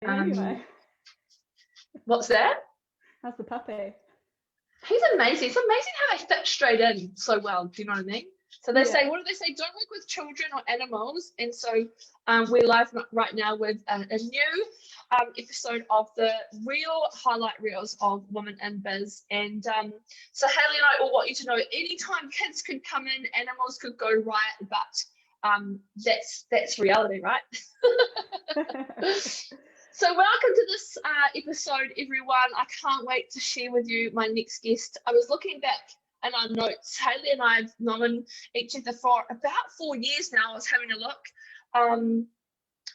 Anyway, What's that? how's the puppy? He's amazing. It's amazing how they fit straight in so well. Do you know what I mean? So they say, what do they say? Don't work with children or animals. And so we're live right now with a new episode of the real highlight reels of Women in Biz. And so Hayley and I all want you to know anytime kids could come in, animals could go right, but that's reality, right? So welcome to this episode, everyone. I can't wait to share with you my next guest. I was looking back in our notes. Hayley and I have known each other for about 4 years now. I was having a look. I'm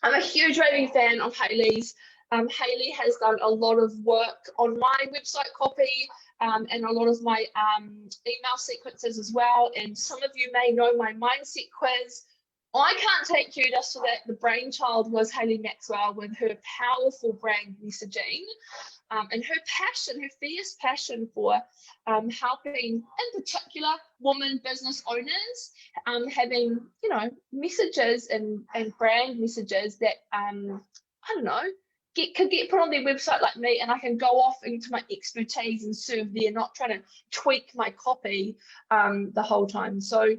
a huge raving fan of Hayley's. Hayley has done a lot of work on my website copy and a lot of my email sequences as well. And some of you may know my mindset quiz. I can't take kudos for that. The brainchild was Hayley Maxwell with her powerful brand messaging and her passion, her fierce passion for helping, in particular, women business owners having, messages and brand messages that, could get put on their website like me, and I can go off into my expertise and serve there, not trying to tweak my copy the whole time. So,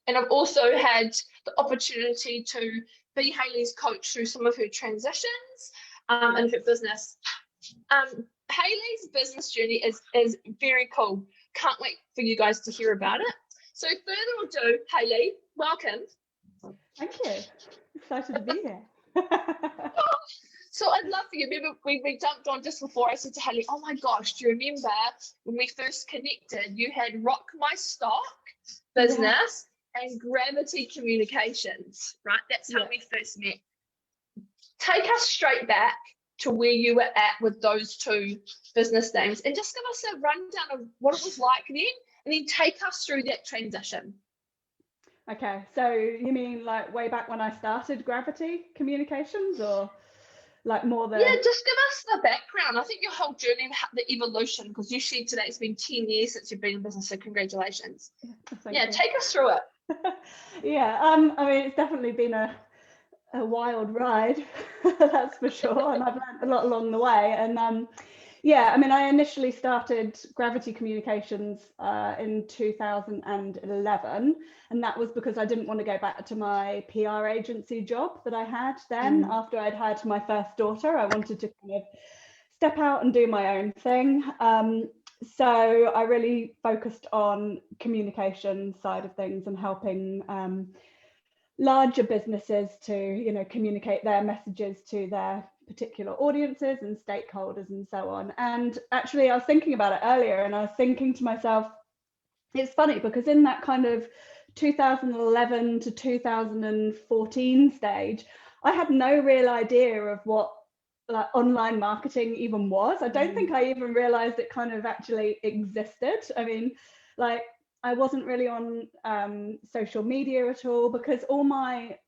and I've also had the opportunity to be Hayley's coach through some of her transitions in her business. Hayley's business journey is very cool. Can't wait for you guys to hear about it. So further ado, Hayley, welcome. Thank you. Excited to be here. So I'd love for you. Remember, we jumped on just before. I said to Hayley, oh my gosh, do you remember when we first connected? You had Rock My Stock business and Gravity Communications, right? That's how we first met. Take us straight back to where you were at with those two business names and just give us a rundown of what it was like then, and then take us through that transition. Okay, so you mean like way back when I started Gravity Communications, or like more the... Yeah, just give us the background. I think your whole journey, the evolution, because you said today it's been 10 years since you've been in business, so congratulations. Yeah, take us through it. Yeah, I mean, it's definitely been a wild ride, that's for sure, and I've learned a lot along the way. And yeah, I mean, I initially started Gravity Communications in 2011, and that was because I didn't want to go back to my PR agency job that I had then. After I'd had my first daughter, I wanted to kind of step out and do my own thing. So I really focused on communication side of things and helping larger businesses to, communicate their messages to their particular audiences and stakeholders and so on. And actually, I was thinking about it earlier, and I was thinking to myself, it's funny because in that kind of 2011 to 2014 stage, I had no real idea of what like online marketing even was. I don't think I even realized it kind of actually existed. I mean, like, I wasn't really on social media at all because all my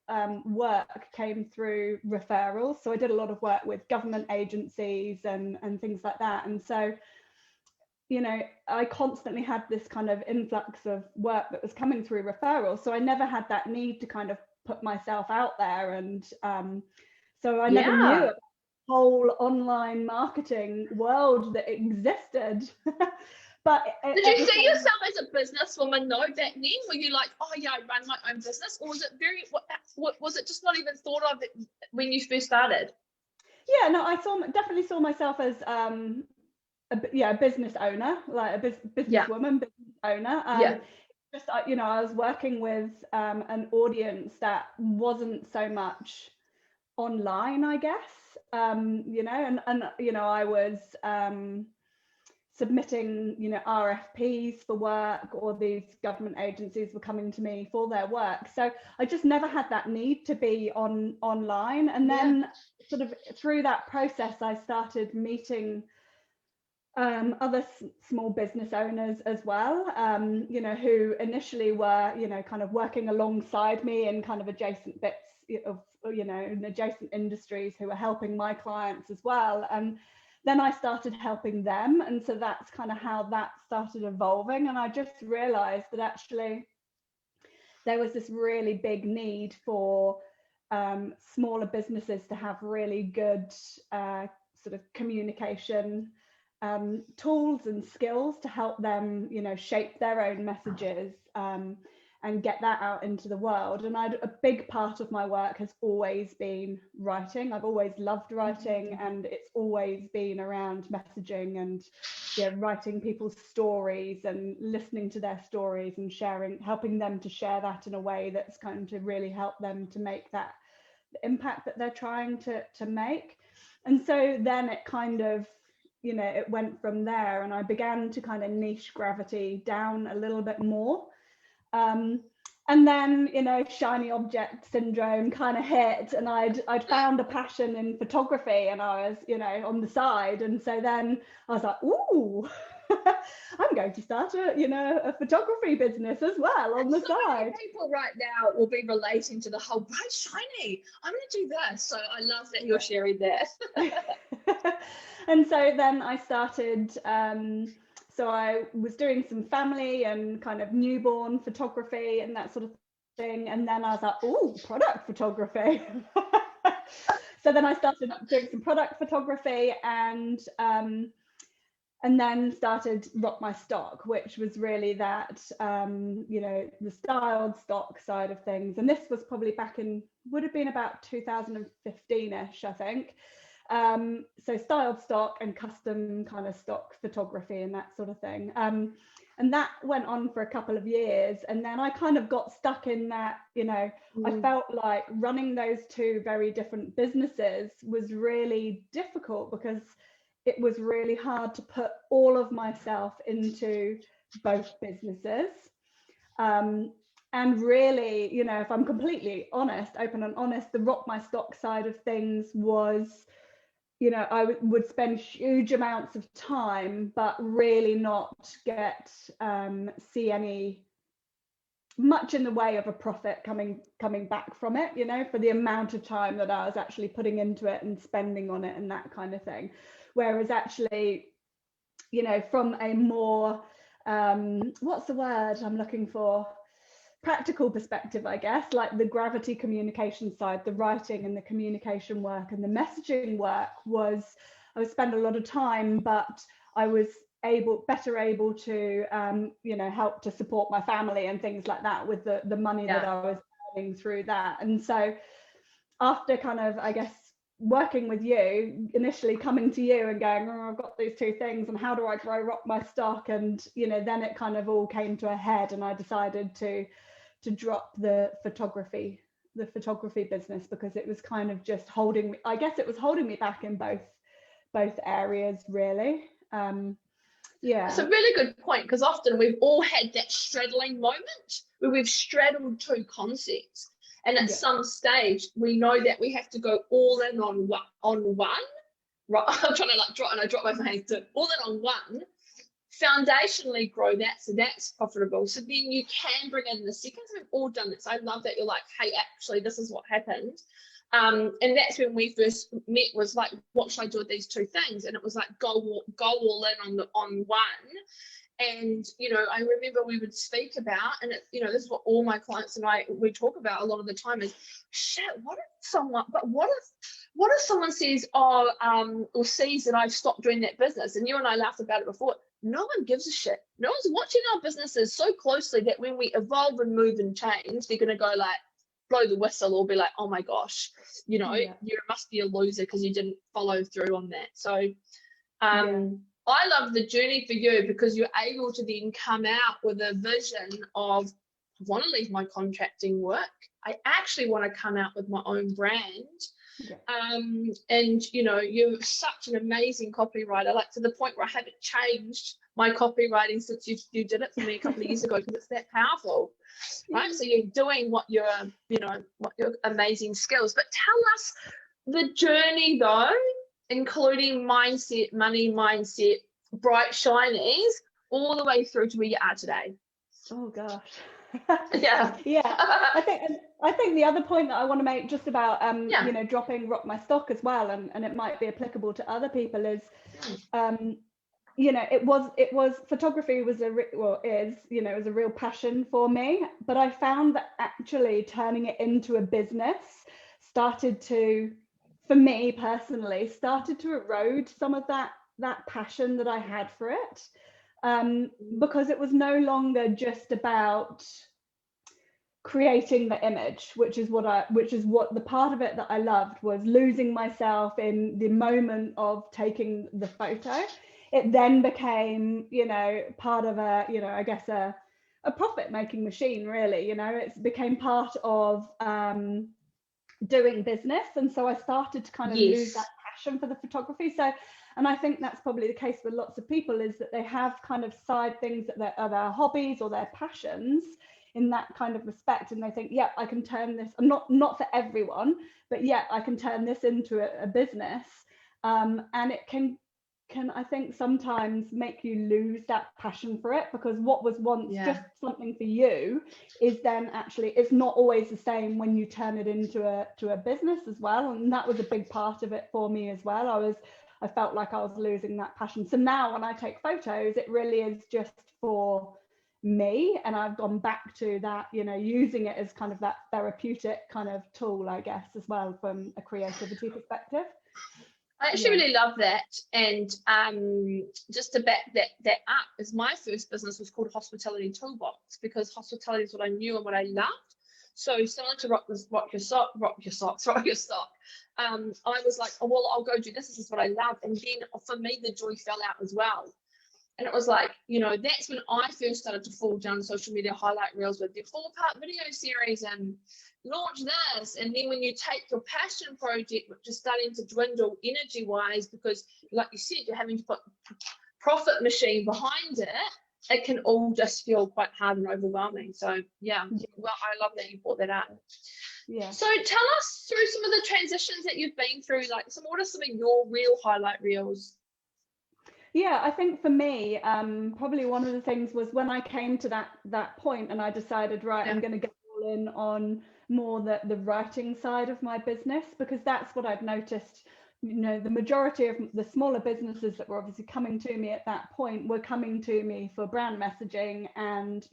work came through referrals. So I did a lot of work with government agencies and things like that. And so, I constantly had this kind of influx of work that was coming through referrals. So I never had that need to kind of put myself out there. And so I never knew about the whole online marketing world that existed. But did you see yourself as a businesswoman though back then? Were you like, oh yeah, I run my own business, or was it was it just not even thought of it when you first started? Yeah, no, I definitely saw myself as a business owner, like a businesswoman, business owner. Just I was working with an audience that wasn't so much online, I guess. And I was submitting, RFPs for work, or these government agencies were coming to me for their work. So I just never had that need to be online. And then sort of through that process, I started meeting other small business owners as well, who initially were, kind of working alongside me in kind of adjacent bits of, in adjacent industries, who were helping my clients as well. And then I started helping them. And so that's kind of how that started evolving. And I just realized that actually there was this really big need for smaller businesses to have really good sort of communication tools and skills to help them, shape their own messages and get that out into the world. And a big part of my work has always been writing. I've always loved writing, and it's always been around messaging and writing people's stories and listening to their stories and helping them to share that in a way that's going to really help them to make that the impact that they're trying to make. And so then it kind of, it went from there, and I began to kind of niche Gravity down a little bit more. And then, shiny object syndrome kind of hit, and I'd found a passion in photography, and I was, on the side. And so then I was like, ooh, I'm going to start a photography business as well on the side. People right now will be relating to the whole bright shiny. I'm going to do this. So I love that you're sharing that. And so then I started. So I was doing some family and kind of newborn photography and that sort of thing. And then I was like, oh, product photography. So then I started doing some product photography and then started Rock My Stock, which was really that, the styled stock side of things. And this was probably would have been about 2015-ish, I think. So styled stock and custom kind of stock photography and that sort of thing. And that went on for a couple of years. And then I kind of got stuck in that, I felt like running those two very different businesses was really difficult because it was really hard to put all of myself into both businesses. And really, if I'm completely honest, open and honest, the Rock My Stock side of things was, I would spend huge amounts of time, but really not see any much in the way of a profit coming back from it, for the amount of time that I was actually putting into it and spending on it and that kind of thing. Whereas actually, from a more, what's the word I'm looking for? Practical perspective, I guess, like the Gravity communication side, the writing and the communication work and the messaging work I would spend a lot of time, but I was better able to, help to support my family and things like that with the money that I was earning through that. And so after kind of, I guess, working with you, initially coming to you and going, oh, I've got these two things and how do I grow Rock My Stock? And, then it kind of all came to a head and I decided to drop the photography business because it was kind of just holding me, I guess it was holding me back in both areas, really. It's a really good point, because often we've all had that straddling moment where we've straddled two concepts, and at some stage we know that we have to go all in on one. Right, I'm trying to drop my hands to all in on one, foundationally grow that, so that's profitable. So then you can bring in the second. So we've all done this. I love that you're like, hey, actually, this is what happened. And that's when we first met, was like, what should I do with these two things? And it was like, go all in on one. And, I remember we would speak about, and this is what all my clients and we talk about a lot of the time is, shit, what if someone says, or sees that I've stopped doing that business? And you and I laughed about it before. No one gives a shit. No one's watching our businesses so closely that when we evolve and move and change, they're going to go like, blow the whistle or be like, oh my gosh, you must be a loser because you didn't follow through on that. So I love the journey for you, because you're able to then come out with a vision of, I want to leave my contracting work. I actually want to come out with my own brand. And you're such an amazing copywriter, like to the point where I haven't changed my copywriting since you did it for me a couple of years ago, because it's that powerful, right? So you're doing what your amazing skills. But tell us the journey though, including mindset, money mindset, bright shinies, all the way through to where you are today. Oh gosh. Yeah. I think the other point that I want to make just about dropping Rock My Stock as well, and it might be applicable to other people, is it was photography was a real passion for me, but I found that actually turning it into a business started to, for me personally, started to erode some of that passion that I had for it, because it was no longer just about creating the image, which is what the part of it that I loved, was losing myself in the moment of taking the photo. It then became, part of I guess a profit making machine, really. It became part of doing business, and so I started to kind of lose that passion for the photography. So, and I think that's probably the case with lots of people, is that they have kind of side things that are their hobbies or their passions in that kind of respect, and they think, yeah, I can turn this, not for everyone, but yeah, I can turn this into a business, and it can I think sometimes make you lose that passion for it, because what was once just something for you is then actually, it's not always the same when you turn it into a business as well. And that was a big part of it for me as well. I felt like I was losing that passion. So now when I take photos, it really is just for me, and I've gone back to that, using it as kind of that therapeutic kind of tool, I guess, as well, from a creativity perspective. I actually really love that. And just to back that up, is my first business was called Hospitality Toolbox, because hospitality is what I knew and what I loved. So similar to rock your sock. I was like, oh, well, I'll go do this. This is what I love. And then for me, the joy fell out as well. And it was like, that's when I first started to fall down social media highlight reels with their 4-part video series and launch this. And then when you take your passion project, which is starting to dwindle energy wise, because like you said, you're having to put profit machine behind it, it can all just feel quite hard and overwhelming. So well, I love that you brought that up. Yeah. So tell us through some of the transitions that you've been through, like what are some of your real highlight reels? Yeah, I think for me, probably one of the things was when I came to that point and I decided, right, I'm going to go all in on more the writing side of my business, because that's what I've noticed. The majority of the smaller businesses that were obviously coming to me at that point were coming to me for brand messaging and,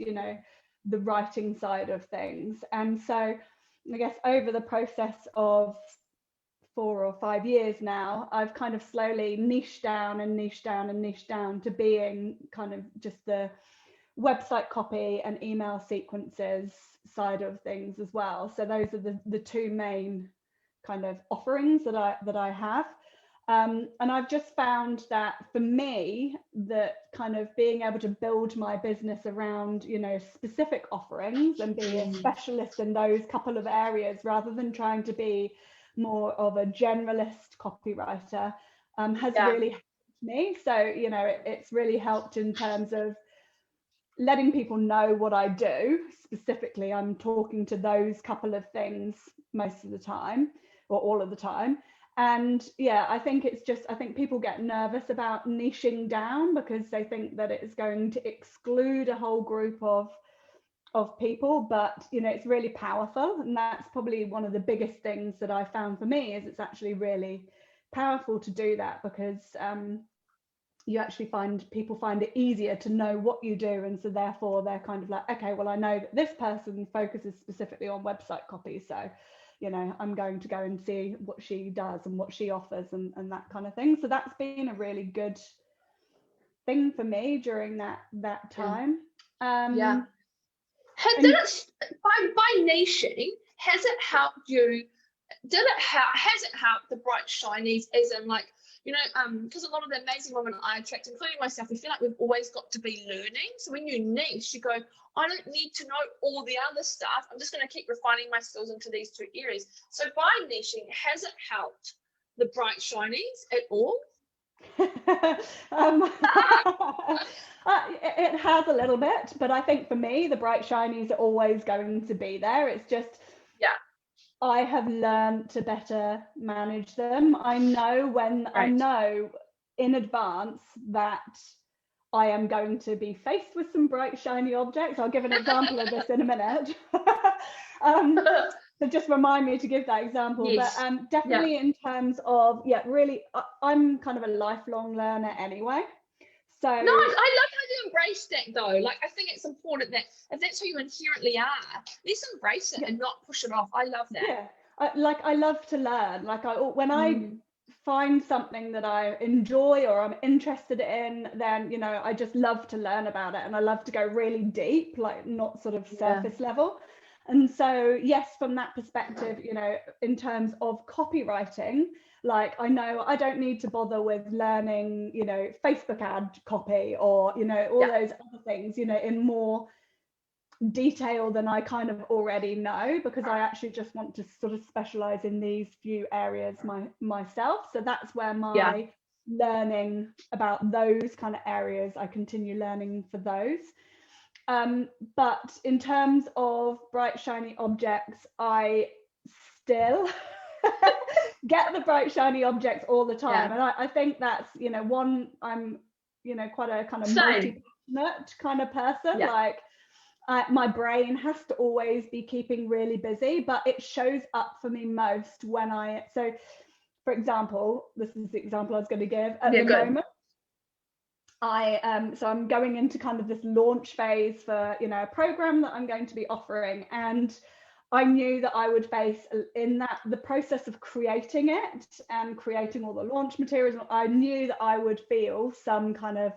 the writing side of things. And so I guess over the process of 4 or 5 years now, I've kind of slowly niched down to being kind of just the website copy and email sequences side of things as well. So those are the two main kind of offerings that I have. And I've just found that for me, that kind of being able to build my business around, specific offerings and be a specialist in those couple of areas, rather than trying to be more of a generalist copywriter, has really helped me. So, it's really helped in terms of letting people know what I do. Specifically, I'm talking to those couple of things most of the time, or all of the time. And I think people get nervous about niching down, because they think that it is going to exclude a whole group of people, but it's really powerful. And that's probably one of the biggest things that I found for me, is it's actually really powerful to do that, because you actually people find it easier to know what you do, and so therefore they're kind of like, okay, well, I know that this person focuses specifically on website copy, so I'm going to go and see what she does and what she offers, and that kind of thing. So that's been a really good thing for me during that time. By niching, has it helped you? Has it helped the bright shinies, as in like, because a lot of the amazing women I attract, including myself, we feel like we've always got to be learning. So when you niche, you go, I don't need to know all the other stuff. I'm just going to keep refining my skills into these two areas. So by niching, has it helped the bright shinies at all? It has a little bit, but I think for me, the bright shinies are always going to be there. It's just, I have learned to better manage them. I know I know in advance that I am going to be faced with some bright shiny objects. I'll give an example of this in a minute. So just remind me to give that example. Yes. But definitely in terms of, really, I'm kind of a lifelong learner anyway. So no, I love how you embrace that though. Like, I think it's important that if that's who you inherently are, let's embrace it and not push it off. I love that. Yeah. I love to learn. Like when I find something that I enjoy or I'm interested in, then, you know, I just love to learn about it, and I love to go really deep, like not sort of surface level. And so, yes, from that perspective, you know, in terms of copywriting, like I know I don't need to bother with learning, you know, Facebook ad copy or, you know, all those other things, you know, in more detail than I kind of already know, because I actually just want to sort of specialize in these few areas myself. So that's where my learning about those kind of areas, I continue learning for those. But in terms of bright shiny objects, I still get the bright shiny objects all the time, and I think that's, you know, one, I'm, you know, quite a kind of multi-passionate kind of person. Like my brain has to always be keeping really busy, but it shows up for me most when so for example, this is the example I was going to give at the moment. So I'm going into kind of this launch phase for, you know, a program that I'm going to be offering, and I knew that I would face in that the process of creating it and creating all the launch materials, I knew that I would feel some kind of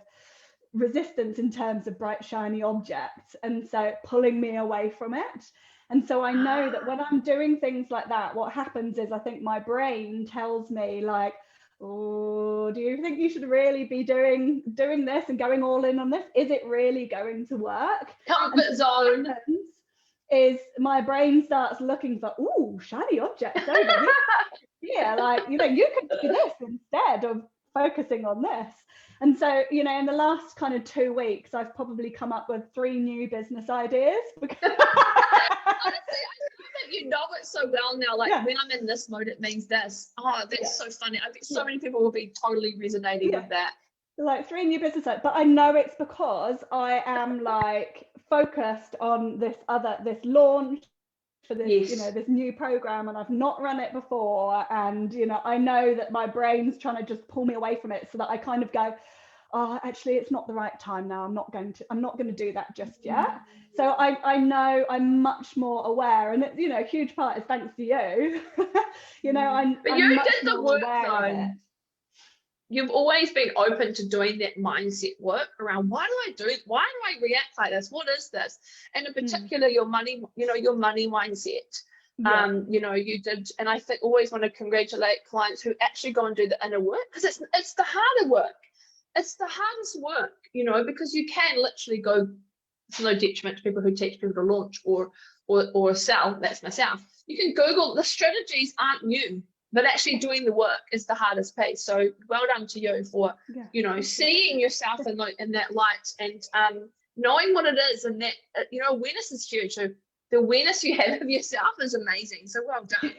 resistance in terms of bright shiny objects, and so pulling me away from it. And so I know that when I'm doing things like that, what happens is I think my brain tells me like, oh, do you think you should really be doing this and going all in on this? Is it really going to work? Comfort zone. Is my brain starts looking for, ooh, shiny objects over here. Yeah, like, you know, you could do this instead of focusing on this. And so, you know, in the last kind of 2 weeks, I've probably come up with 3 new business ideas. Honestly, I know that you know it so well now. Like when I'm in this mode, it means this. Oh, that's so funny. I bet so many people will be totally resonating with that. Like 3 new business ideas, but I know it's because I am like focused on this launch for this, you know, this new program, and I've not run it before, and, you know, I know that my brain's trying to just pull me away from it, so that I kind of go, oh, actually it's not the right time now, I'm not going to do that just yet. So I know I'm much more aware, and it, you know, a huge part is thanks to you. You know, I'm you much did the more work aware of it. You've always been open to doing that mindset work around why do I react like this? What is this? And in particular, your money mindset. You know, you did, and I think always want to congratulate clients who actually go and do the inner work, because it's the harder work. It's the hardest work, you know, because you can literally go, it's no detriment to people who teach people to launch or sell, that's myself. You can Google, the strategies aren't new. But actually doing the work is the hardest piece. So well done to you for, you know, seeing yourself in that light, and knowing what it is, and that, you know, awareness is huge. So the awareness you have of yourself is amazing. So well done.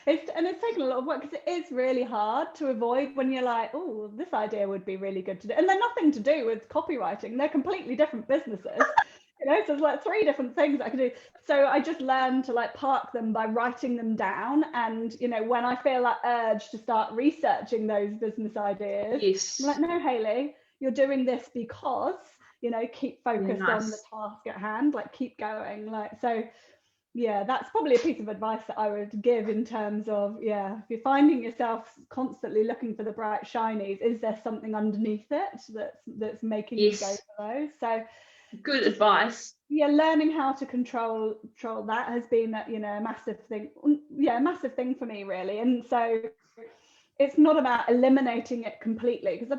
It's taken a lot of work, because it is really hard to avoid when you're like, oh, this idea would be really good to do. And they're nothing to do with copywriting. They're completely different businesses. You know, so there's like 3 different things I can do. So I just learned to like park them by writing them down. And, you know, when I feel that urge to start researching those business ideas, I'm like, no, Hayley, you're doing this because, you know, keep focused on the task at hand, like keep going. Like, so yeah, that's probably a piece of advice that I would give in terms of, if you're finding yourself constantly looking for the bright shinies, is there something underneath it that's making you go for those? So good advice. Yeah, learning how to control that has been, you know, a massive thing. Yeah, a massive thing for me, really. And so it's not about eliminating it completely, because I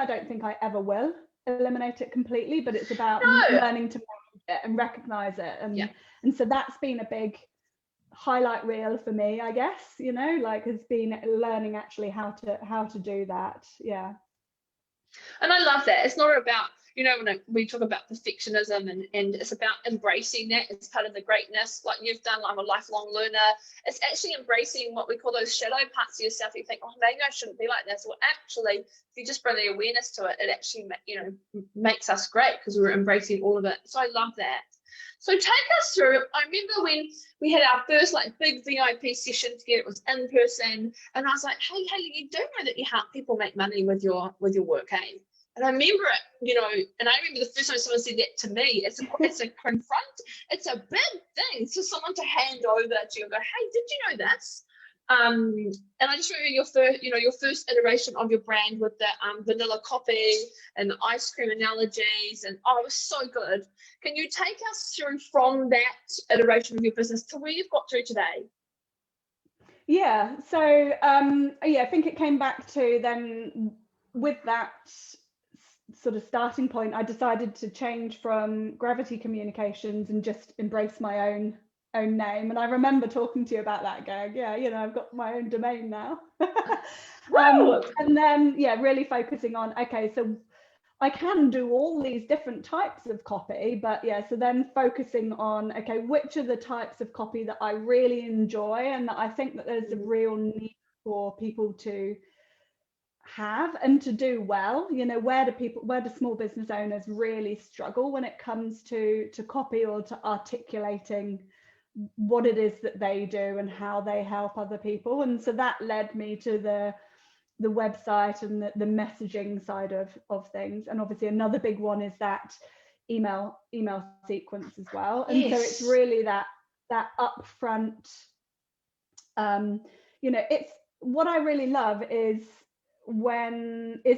don't think I ever will eliminate it completely, but it's about learning to manage it and recognize it. And so that's been a big highlight reel for me, I guess, you know, like has been learning actually how to do that. Yeah. And I love that. It's not about, you know, when we talk about perfectionism, and it's about embracing that. It's part of the greatness, like you've done. I'm a lifelong learner. It's actually embracing what we call those shadow parts of yourself. You think, oh, maybe I shouldn't be like this. Well, actually, if you just bring the awareness to it, it actually, you know, makes us great, because we're embracing all of it. So I love that. So take us through. I remember when we had our first like big VIP session together. It was in person, and I was like, hey, Hayley, you do know that you help people make money with your work, hey? And I remember it, you know, and I remember the first time someone said that to me, it's a confront, it's a big thing for someone to hand over to you and go, hey, did you know this? And I just remember your first iteration of your brand with the vanilla copy and the ice cream analogies, and it was so good. Can you take us through from that iteration of your business to where you've got to today? Yeah, so I think it came back to then with that sort of starting point, I decided to change from Gravity Communications and just embrace my own name. And I remember talking to you about that, going, yeah, you know, I've got my own domain now. And then, yeah, really focusing on, okay, so I can do all these different types of copy, but yeah, so then focusing on, okay, which are the types of copy that I really enjoy and that I think that there's a real need for people to have and to do well. You know, where do small business owners really struggle when it comes to copy or to articulating what it is that they do and how they help other people? And so that led me to the website and the messaging side of things. And obviously another big one is that email sequence as well. And so it's really that upfront, you know, it's what I really love is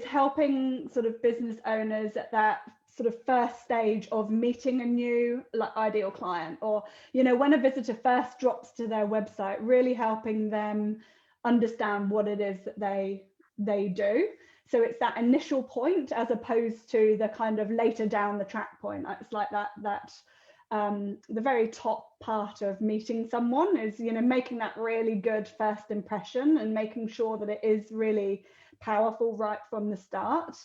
helping sort of business owners at that sort of first stage of meeting a new ideal client, or, you know, when a visitor first drops to their website, really helping them understand what it is that they do. So it's that initial point as opposed to the kind of later down the track point. It's like that the very top part of meeting someone is, you know, making that really good first impression and making sure that it is really powerful right from the start.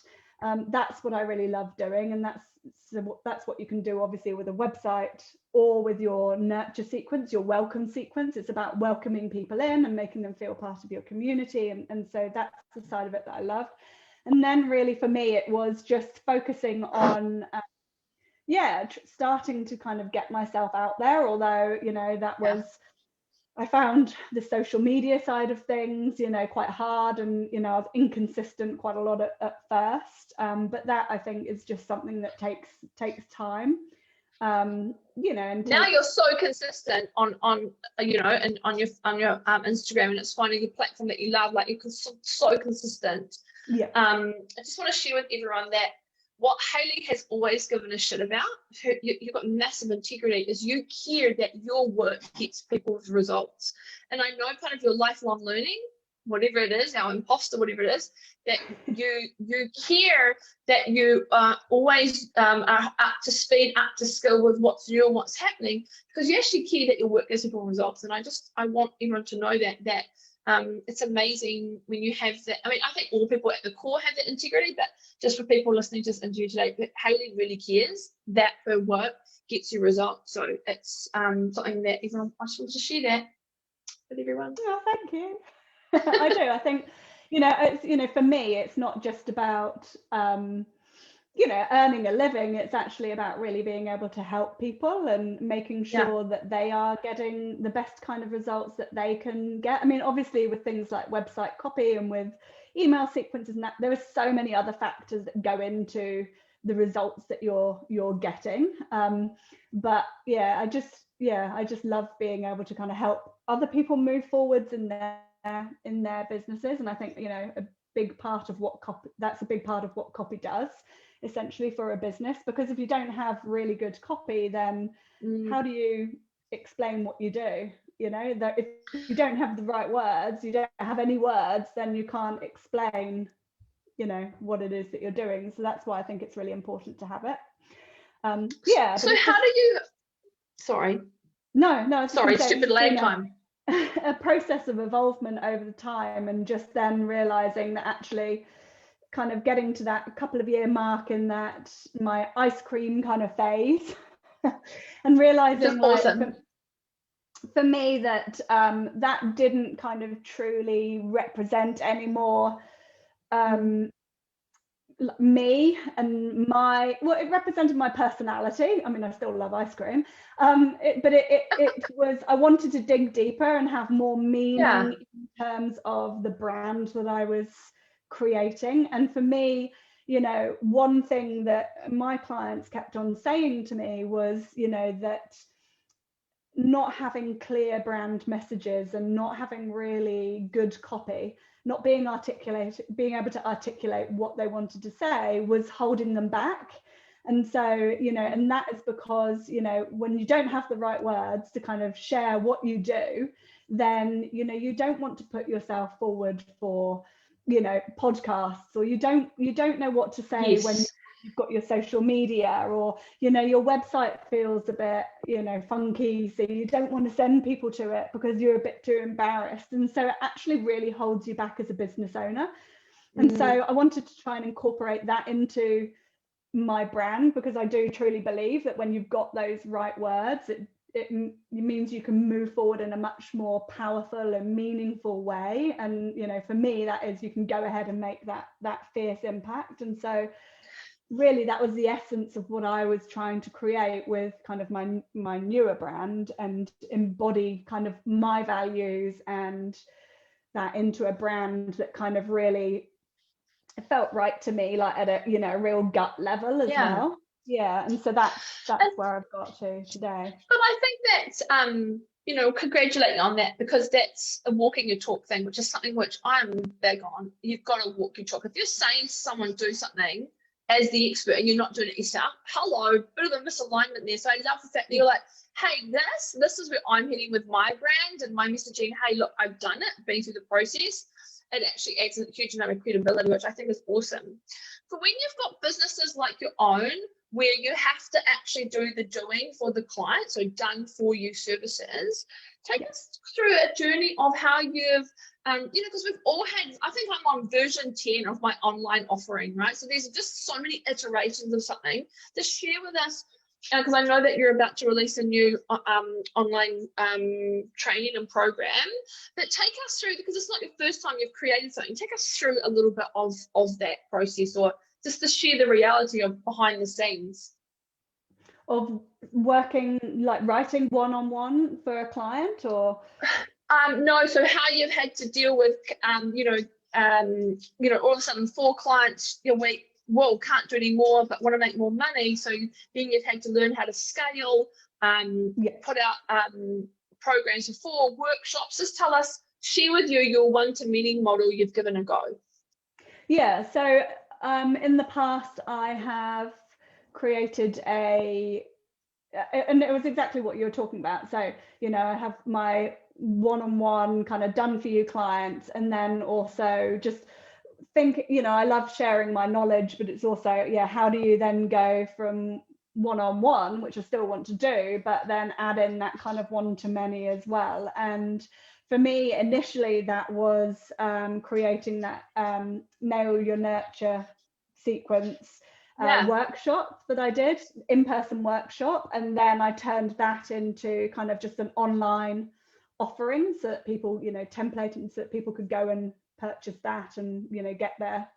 That's what I really love doing, and that's what you can do obviously with a website or with your nurture sequence, your welcome sequence. It's about welcoming people in and making them feel part of your community, and so that's the side of it that I love. And then really for me it was just focusing on starting to kind of get myself out there, although, you know, that was I found the social media side of things, you know, quite hard, and, you know, I was inconsistent quite a lot at first. But that I think is just something that takes time. You know, and now you're so consistent on you know, and on your Instagram, and it's finding a platform that you love. Like, you're so consistent. Yeah. I just want to share with everyone that what Hayley has always given a shit about, you've got massive integrity, is you care that your work gets people's results. And I know part of your lifelong learning, whatever it is, our imposter, whatever it is, that you care that you always are up to speed, up to skill with what's new and what's happening, because you actually care that your work gives people results. And I want everyone to know that it's amazing when you have that. I mean, I think all people at the core have that integrity, but just for people listening to this interview today, Hayley really cares that her work gets you results. So it's something that everyone, I just want to share that with everyone. Oh, thank you. I do. I think, you know, it's, you know, for me, it's not just about you know, earning a living. It's actually about really being able to help people and making sure that they are getting the best kind of results that they can get. I mean, obviously with things like website copy and with email sequences and that, there are so many other factors that go into the results that you're getting. But yeah, I just love being able to kind of help other people move forwards in their businesses. And I think, you know, a big part of what copy does essentially for a business, because if you don't have really good copy, then how do you explain what you do? You know, that if you don't have the right words, you don't have any words, then you can't explain, you know, what it is that you're doing. So that's why I think it's really important to have it. So how do you, sorry stupid lag time. A process of evolvement over the time, and just then realizing that actually kind of getting to that couple of year mark in that my ice cream kind of phase and realizing like, for me that that didn't kind of truly represent anymore me and it represented my personality. I mean, I still love ice cream, but it was, I wanted to dig deeper and have more meaning in terms of the brand that I was creating. And for me, you know, one thing that my clients kept on saying to me was, you know, that not having clear brand messages and not having really good copy, not being able to articulate what they wanted to say was holding them back. And so, you know, and that is because, you know, when you don't have the right words to kind of share what you do, then, you know, you don't want to put yourself forward for, you know, podcasts, or you don't know what to say Yes. when you've got your social media, or, you know, your website feels a bit, you know, funky, so you don't want to send people to it because you're a bit too embarrassed. And so it actually really holds you back as a business owner. And so I wanted to try and incorporate that into my brand, because I do truly believe that when you've got those right words, it means you can move forward in a much more powerful and meaningful way. And, you know, for me, that is, you can go ahead and make that fierce impact. And so really that was the essence of what I was trying to create with kind of my newer brand, and embody kind of my values and that into a brand that kind of really, it felt right to me, like at a, you know, a real gut level as well. Yeah. And so that's where I've got to today. But I think that you know, congratulate you on that, because that's a walking your talk thing, which is something which I'm big on. You've got to walk your talk. If you're saying to someone do something as the expert and you're not doing it yourself, hello, bit of a misalignment there. So I love the fact that you're like, hey, this is where I'm heading with my brand and my messaging. Hey, look, I've done it, been through the process. It actually adds a huge amount of credibility, which I think is awesome. For when you've got businesses like your own, where you have to actually do the doing for the client, so done for you services, take us through a journey of how you've, you know, because we've all had, I think I'm on version 10 of my online offering, right? So there's just so many iterations of something. Just share with us, because I know that you're about to release a new online training and program, but take us through, because it's not your first time you've created something, take us through a little bit of that process, or just to share the reality of behind the scenes. Of working, like writing one-on-one for a client, or? No, so how you've had to deal with, you know, all of a sudden 4 clients a week, well, can't do any more, but want to make more money. So then you've had to learn how to scale, put out programs for workshops. Just tell us, share with you your one-to-many model you've given a go. Yeah, so in the past I have created and it was exactly what you were talking about. So, you know, I have my one-on-one kind of done for you clients, and then also just think, you know, I love sharing my knowledge, but it's also, how do you then go from one-on-one, which I still want to do, but then add in that kind of one-to-many as well. And for me, initially, that was creating that Nail Your Nurture sequence workshop that I did, in-person workshop. And then I turned that into kind of just an online offering, so that people, you know, templating, so that people could go and purchase that and, you know, get their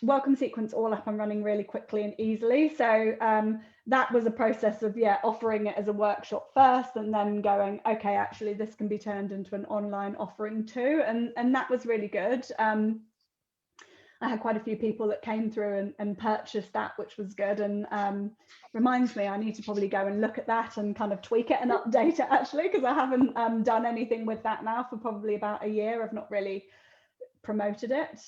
welcome sequence all up and running really quickly and easily. So that was a process of offering it as a workshop first, and then going, okay, actually this can be turned into an online offering too, and that was really good. I had quite a few people that came through and purchased that, which was good, and reminds me I need to probably go and look at that and kind of tweak it and update it, actually, because I haven't done anything with that now for probably about a year. I've not really promoted it.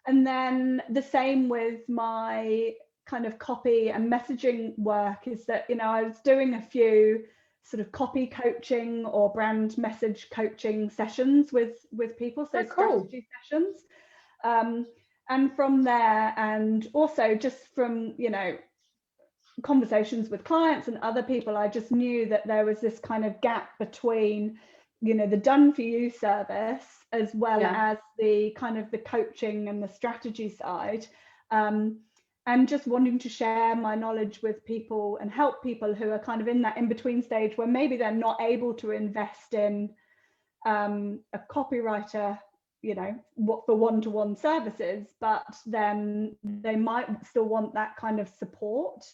And then the same with my kind of copy and messaging work is that, you know, I was doing a few sort of copy coaching or brand message coaching sessions with people, so strategy sessions. And from there, and also just from, you know, conversations with clients and other people, I just knew that there was this kind of gap between, you know, the done for you service as well as the kind of the coaching and the strategy side, and just wanting to share my knowledge with people and help people who are kind of in that in-between stage where maybe they're not able to invest in a copywriter, you know, for one-to-one services, but then they might still want that kind of support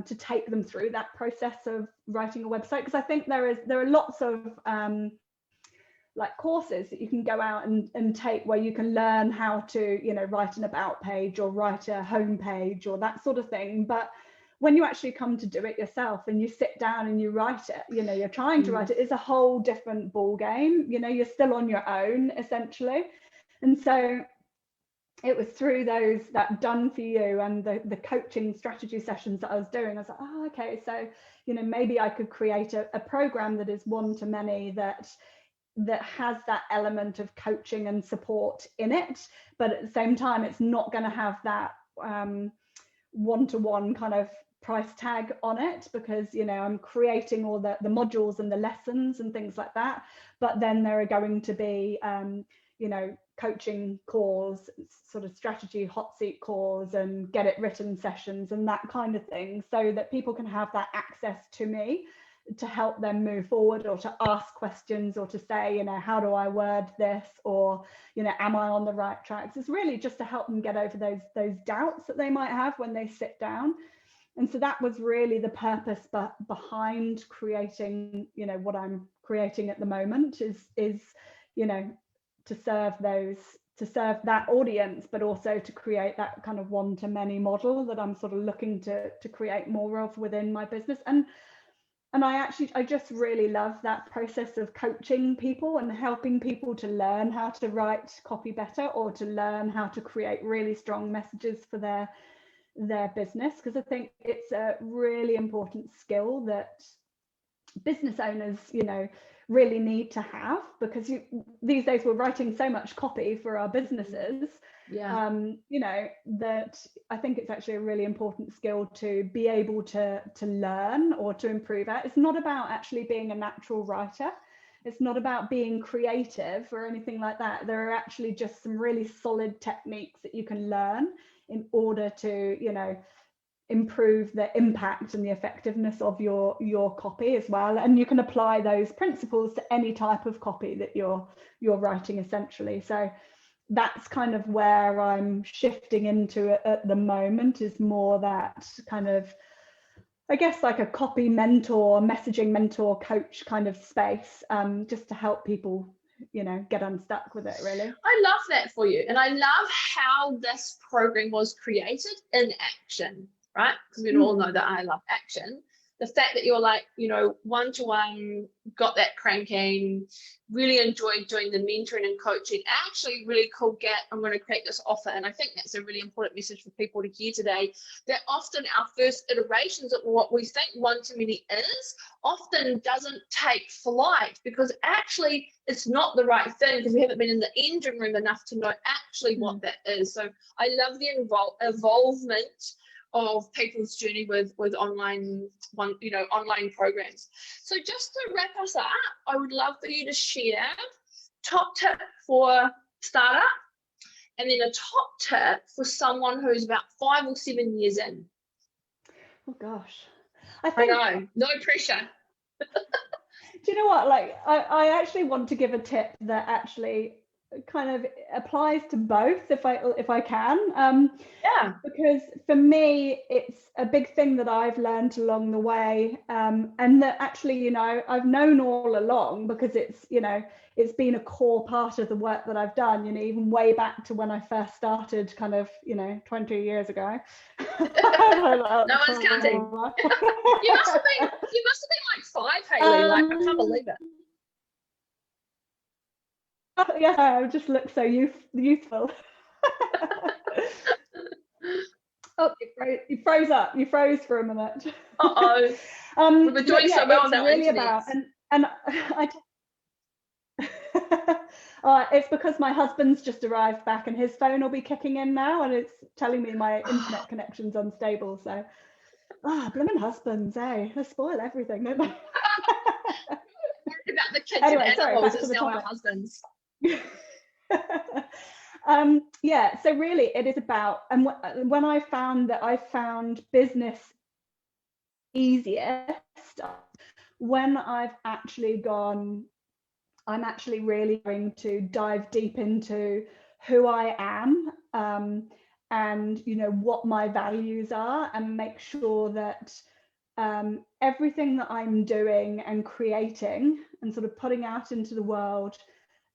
to take them through that process of writing a website. Because I think there are lots of like courses that you can go out and take, where you can learn how to, you know, write an about page or write a home page or that sort of thing. But when you actually come to do it yourself and you sit down and you write it, you know, you're trying to write it, it's a whole different ball game. You know, you're still on your own essentially. And so it was through that done for you and the coaching strategy sessions that I was doing, I was like, oh, okay, so, you know, maybe I could create a program that is one-to-many, that has that element of coaching and support in it, but at the same time it's not going to have that one-to-one kind of price tag on it, because, you know, I'm creating all the modules and the lessons and things like that, but then there are going to be you know, coaching calls, sort of strategy hot seat calls and get it written sessions and that kind of thing, so that people can have that access to me to help them move forward, or to ask questions, or to say, you know, how do I word this, or, you know, am I on the right tracks? It's really just to help them get over those doubts that they might have when they sit down. And so that was really the purpose behind creating, you know, what I'm creating at the moment, is you know, to serve that audience, but also to create that kind of one-to-many model that I'm sort of looking to create more of within my business. And I just really love that process of coaching people and helping people to learn how to write copy better, or to learn how to create really strong messages for their business, because I think it's a really important skill that business owners, you know, really need to have, because these days we're writing so much copy for our businesses, you know, that I think it's actually a really important skill to be able to learn or to improve at. It's not about actually being a natural writer. It's not about being creative or anything like that. There are actually just some really solid techniques that you can learn in order to, you know, improve the impact and the effectiveness of your copy as well. And you can apply those principles to any type of copy that you're writing essentially. So that's kind of where I'm shifting into it at the moment, is more that kind of, I guess, like a copy mentor, messaging mentor, coach kind of space, just to help people, you know, get unstuck with it, really. I love that for you. And I love how this program was created in action, right? Because we all know that I love action. The fact that you're like, you know, one-to-one, got that cranking, really enjoyed doing the mentoring and coaching, actually really cool, I'm going to create this offer. And I think that's a really important message for people to hear today, that often our first iterations of what we think one-to-many is often doesn't take flight, because actually it's not the right thing, because we haven't been in the engine room enough to know actually what that is. So I love the involvement of people's journey with online online programs. So just to wrap us up, I would love for you to share top tip for startup, and then a top tip for someone who's about 5 or 7 years in. Oh gosh, I know, no pressure. Do you know what, like I actually want to give a tip that actually kind of applies to both, if I can, because for me it's a big thing that I've learned along the way, and that actually, you know, I've known all along, because it's, you know, it's been a core part of the work that I've done, you know, even way back to when I first started, kind of, you know, 20 years ago. No one's counting. you must have been like 5, Hayley. Like, I can't believe it. Yeah, I just look so youthful. Oh, you froze up. You froze for a minute. We were doing so well on that really about, and it's because my husband's just arrived back, and his phone will be kicking in now, and it's telling me my internet connection's unstable. So, blooming husbands, they spoil everything, don't they? About the kids anyway, and animals, it's now our husbands. Yeah, so really it is about, and when I found business easiest when I've actually gone, I'm actually really going to dive deep into who I am, and, you know, what my values are, and make sure that everything that I'm doing and creating and sort of putting out into the world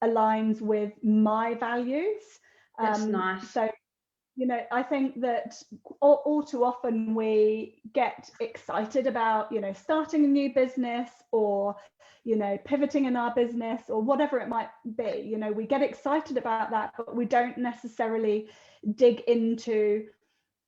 aligns with my values. That's nice. So, you know, I think that all too often we get excited about, you know, starting a new business, or, you know, pivoting in our business, or whatever it might be. You know, we get excited about that, but we don't necessarily dig into,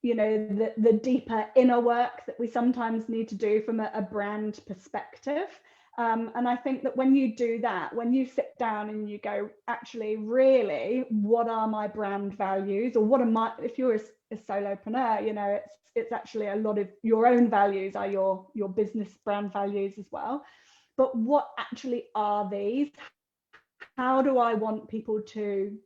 you know, the deeper inner work that we sometimes need to do from a brand perspective. And I think that when you do that, when you sit down and you go, actually, really, what are my brand values, or what are my, if you're a solopreneur, you know, it's actually a lot of your own values are your business brand values as well. But what actually are these? How do I want people to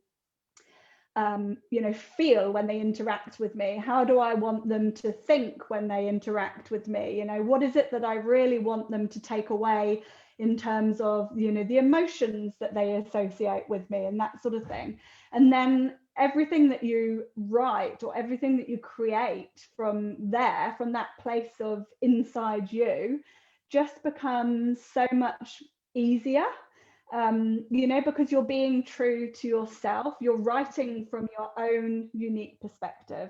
you know, feel when they interact with me? How do I want them to think when they interact with me? You know, what is it that I really want them to take away in terms of, you know, the emotions that they associate with me, and that sort of thing. And then everything that you write, or everything that you create from there, from that place of inside you, just becomes so much easier. You know, because you're being true to yourself, you're writing from your own unique perspective,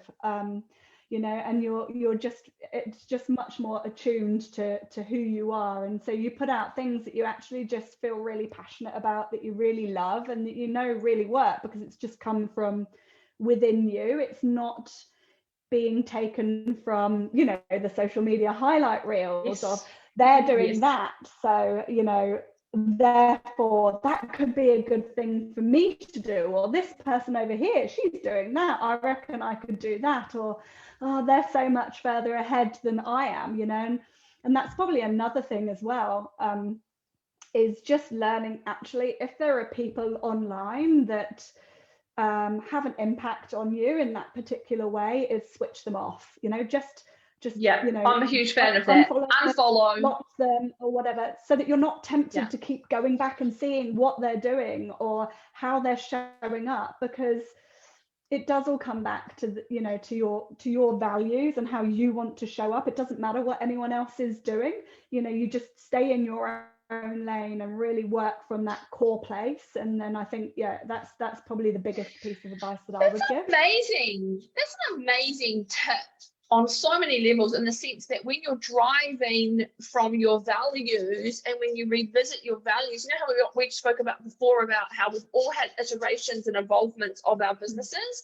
you know, and it's just much more attuned to who you are. And so you put out things that you actually just feel really passionate about, that you really love, and that you know really work, because it's just come from within you. It's not being taken from, you know, the social media highlight reels, Yes. or they're doing Yes. that, so, you know, therefore that could be a good thing for me to do, or this person over here, she's doing that, I reckon I could do that, or oh, they're so much further ahead than I am, you know. And that's probably another thing as well, is just learning, actually, if there are people online that have an impact on you in that particular way, is switch them off, you know, just Yeah, you know, I'm a huge fan of that. Unfollow. block them or whatever, so that you're not tempted to keep going back and seeing what they're doing or how they're showing up, because it does all come back to the, you know, to your values and how you want to show up. It doesn't matter what anyone else is doing, you know, you just stay in your own lane and really work from that core place. And then I think, yeah, that's probably the biggest piece of advice that I would give. Amazing. That's an amazing tip on so many levels, in the sense that when you're driving from your values, and when you revisit your values, you know how we spoke about before, about how we've all had iterations and involvements of our businesses,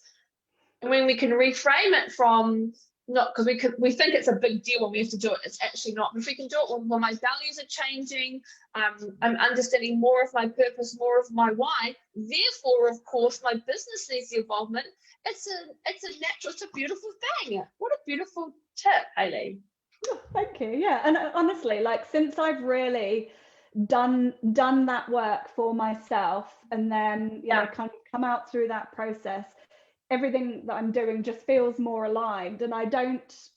and when we can reframe it from, not because we think it's a big deal when we have to do it, it's actually not. But if we can do it when my values are changing, I'm understanding more of my purpose, more of my why, therefore of course my business needs the involvement. It's a natural, it's a beautiful thing. What a beautiful tip, Hayley. Oh, thank you. Yeah, and honestly, like, since I've really done that work for myself, and then you know, kind of come out through that process, everything that I'm doing just feels more aligned, and I don't,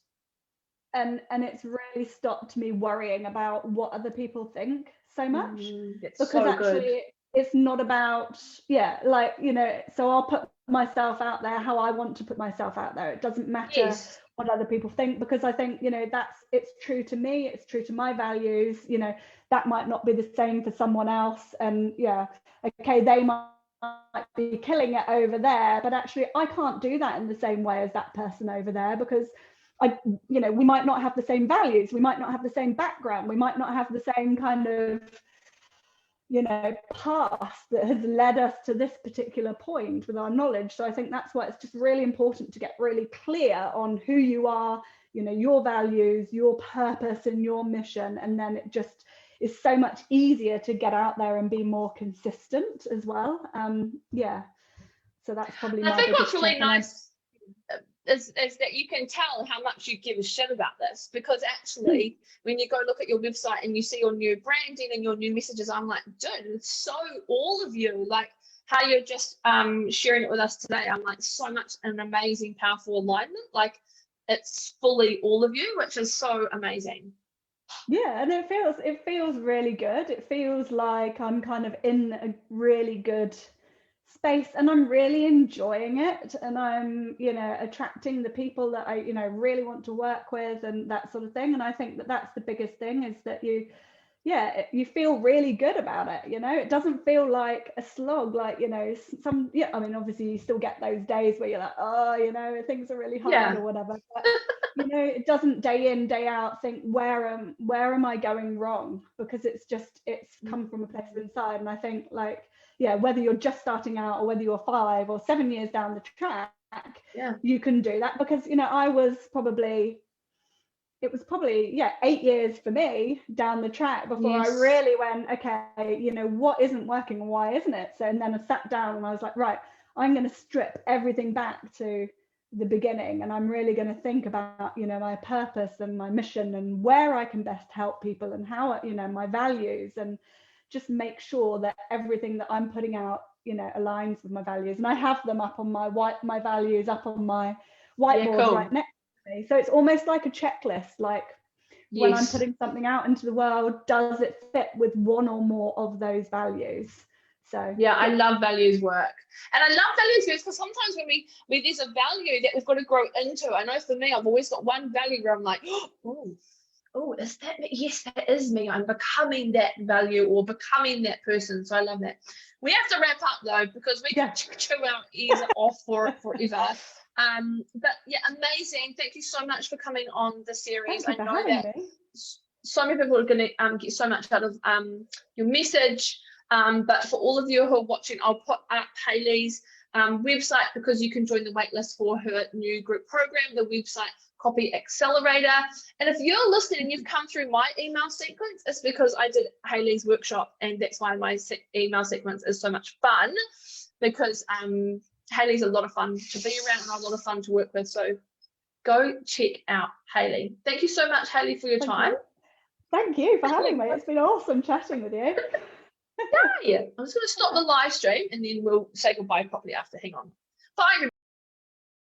and it's really stopped me worrying about what other people think so much, because so actually good. it's not about, yeah, like, you know, so I'll put myself out there how I want to put myself out there. It doesn't matter what other people think, because I think, you know, it's true to me, it's true to my values. You know, that might not be the same for someone else, and yeah, okay, they might be killing it over there, but actually I can't do that in the same way as that person over there, because you know, we might not have the same values, we might not have the same background, we might not have the same kind of, you know, past that has led us to this particular point with our knowledge. So I think that's why it's just really important to get really clear on who you are, you know, your values, your purpose and your mission, and then it just is so much easier to get out there and be more consistent as well. Yeah, so that's probably I think what's really tip. nice is that you can tell how much you give a shit about this, because actually when you go look at your website and you see your new branding and your new messages, I'm like, dude, it's so all of you, like how you're just sharing it with us today. I'm like, so much an amazing, powerful alignment, like it's fully all of you, which is so amazing. Yeah, and it feels really good. It feels like I'm kind of in a really good space, and I'm really enjoying it, and I'm, you know, attracting the people that I, you know, really want to work with, and that sort of thing. And I think that that's the biggest thing, is that you yeah, you feel really good about it. You know, it doesn't feel like a slog, like, you know, some, yeah, I mean, obviously you still get those days where you're like, oh, you know, things are really hard or whatever, but you know, it doesn't day in, day out think, where am I going wrong? Because it's come from a place inside. And I think, like, yeah, whether you're just starting out or whether you're 5 or 7 years down the track, you can do that. Because, you know, it was probably 8 years for me down the track before I really went, okay, you know, what isn't working and why isn't it? So, and then I sat down and I was like, right, I'm going to strip everything back to the beginning, and I'm really going to think about, you know, my purpose and my mission and where I can best help people and how, you know, my values, and just make sure that everything that I'm putting out, you know, aligns with my values. And I have them up on my values up on my whiteboard right next. So it's almost like a checklist, like when I'm putting something out into the world, does it fit with one or more of those values? So I love values work, and I love values work because sometimes when there's a value that we've got to grow into. I know for me, I've always got one value where I'm like, oh, is that me? Yes, that is me. I'm becoming that value or becoming that person. So I love that. We have to wrap up though, because we can chew our ears off forever. But yeah, amazing. Thank you so much for coming on the series. I know that so many people are going to get so much out of your message. But for all of you who are watching, I'll put up Hayley's website, because you can join the waitlist for her new group program, the website Copy Accelerator. And if you're listening and you've come through my email sequence, it's because I did Hayley's workshop, and that's why my email sequence is so much fun, because Hayley's a lot of fun to be around and a lot of fun to work with. So go check out Hayley. Thank you so much, Hayley, for your time. Thank you for having me. It's been awesome chatting with you. I'm just going to stop the live stream and then we'll say goodbye properly after. Hang on. Bye, everybody.